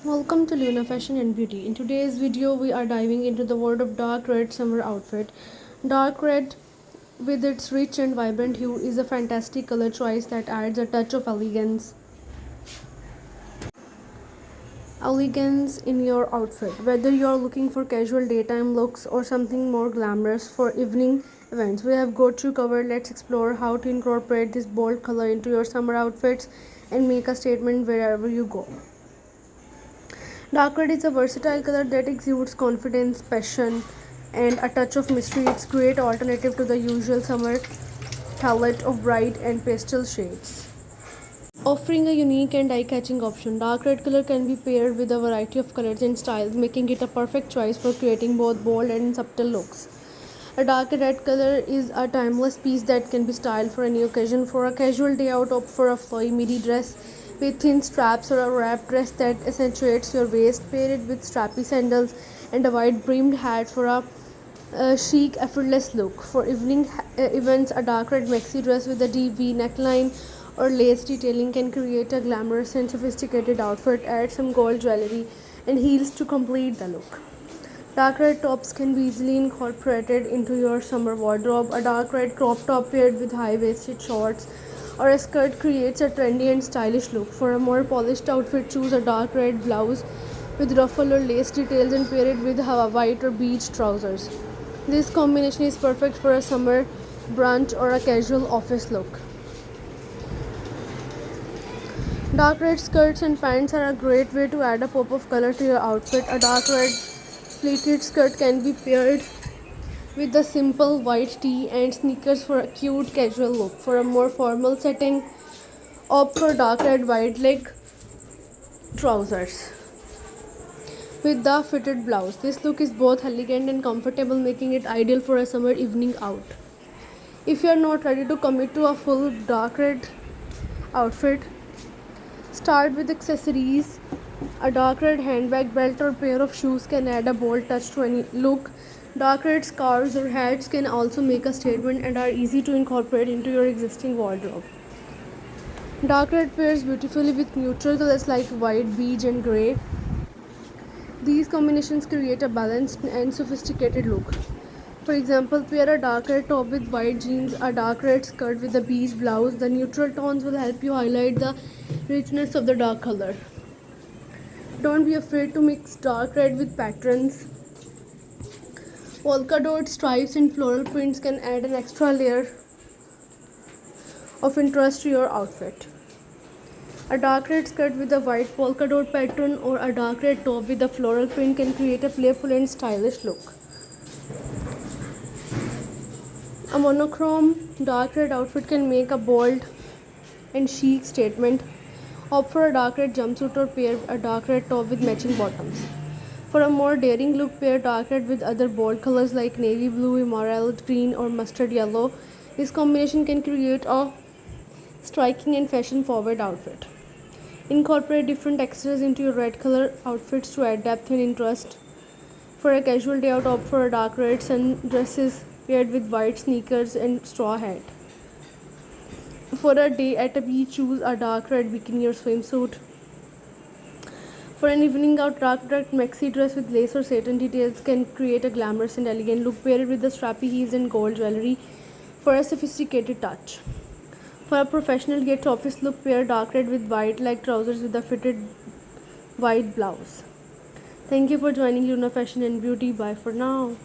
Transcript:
Welcome to Luna Fashion and Beauty. In today's video, we are diving into the world of dark red summer outfit. Dark red, with its rich and vibrant hue, is a fantastic color choice that adds a touch of elegance in your outfit. Whether you're looking for casual daytime looks or something more glamorous for evening events, we have got you covered. Let's explore how to incorporate this bold color into your summer outfits and make a statement wherever you go. Dark red is a versatile color that exudes confidence, passion, and a touch of mystery. It's a great alternative to the usual summer palette of bright and pastel shades. Offering a unique and eye-catching option, dark red color can be paired with a variety of colors and styles, making it a perfect choice for creating both bold and subtle looks. A dark red color is a timeless piece that can be styled for any occasion. For a casual day out, opt for a flowy midi dress with thin straps or a wrap dress that accentuates your waist. Pair it with strappy sandals and a wide brimmed hat for a chic, effortless look. For evening events, a dark red maxi dress with a deep V neckline or lace detailing can create a glamorous and sophisticated outfit. Add some gold jewelry and heels to complete the look. Dark red tops can be easily incorporated into your summer wardrobe. A dark red crop top paired with high waisted shorts or a skirt creates a trendy and stylish look. For a more polished outfit, choose a dark red blouse with ruffle or lace details and pair it with white or beige trousers. This combination is perfect for a summer brunch or a casual office look. Dark red skirts and pants are a great way to add a pop of color to your outfit. A dark red pleated skirt can be paired with a simple white tee and sneakers for a cute casual look. For a more formal setting, opt for dark red wide leg trousers with the fitted blouse. This look is both elegant and comfortable, making it ideal for a summer evening out. If you are not ready to commit to a full dark red outfit, start with accessories. A dark red handbag, belt, or pair of shoes can add a bold touch to any look. Dark red scarves or hats can also make a statement and are easy to incorporate into your existing wardrobe. Dark red pairs beautifully with neutral colors like white, beige, and grey. These combinations create a balanced and sophisticated look. For example, pair a dark red top with white jeans, a dark red skirt with a beige blouse. The neutral tones will help you highlight the richness of the dark color. Don't be afraid to mix dark red with patterns. Polka dot stripes and floral prints can add an extra layer of interest to your outfit. A dark red skirt with a white polka dot pattern or a dark red top with a floral print can create a playful and stylish look. A monochrome dark red outfit can make a bold and chic statement. Opt for a dark red jumpsuit or pair a dark red top with matching bottoms. For a more daring look, pair dark red with other bold colors like navy blue, emerald green, or mustard yellow. This combination can create a striking and fashion forward outfit. Incorporate different textures into your red color outfits to add depth and interest. For a casual day out, opt for a dark red sundresses paired with white sneakers and straw hat. For a day at a beach, choose a dark red bikini or swimsuit. For an evening out, dark red maxi dress with lace or satin details can create a glamorous and elegant look. Pair it with the strappy heels and gold jewelry for a sophisticated touch. For a professional get office look, pair dark red with white leg trousers with a fitted white blouse. Thank you for joining Luna Fashion and Beauty. Bye for now.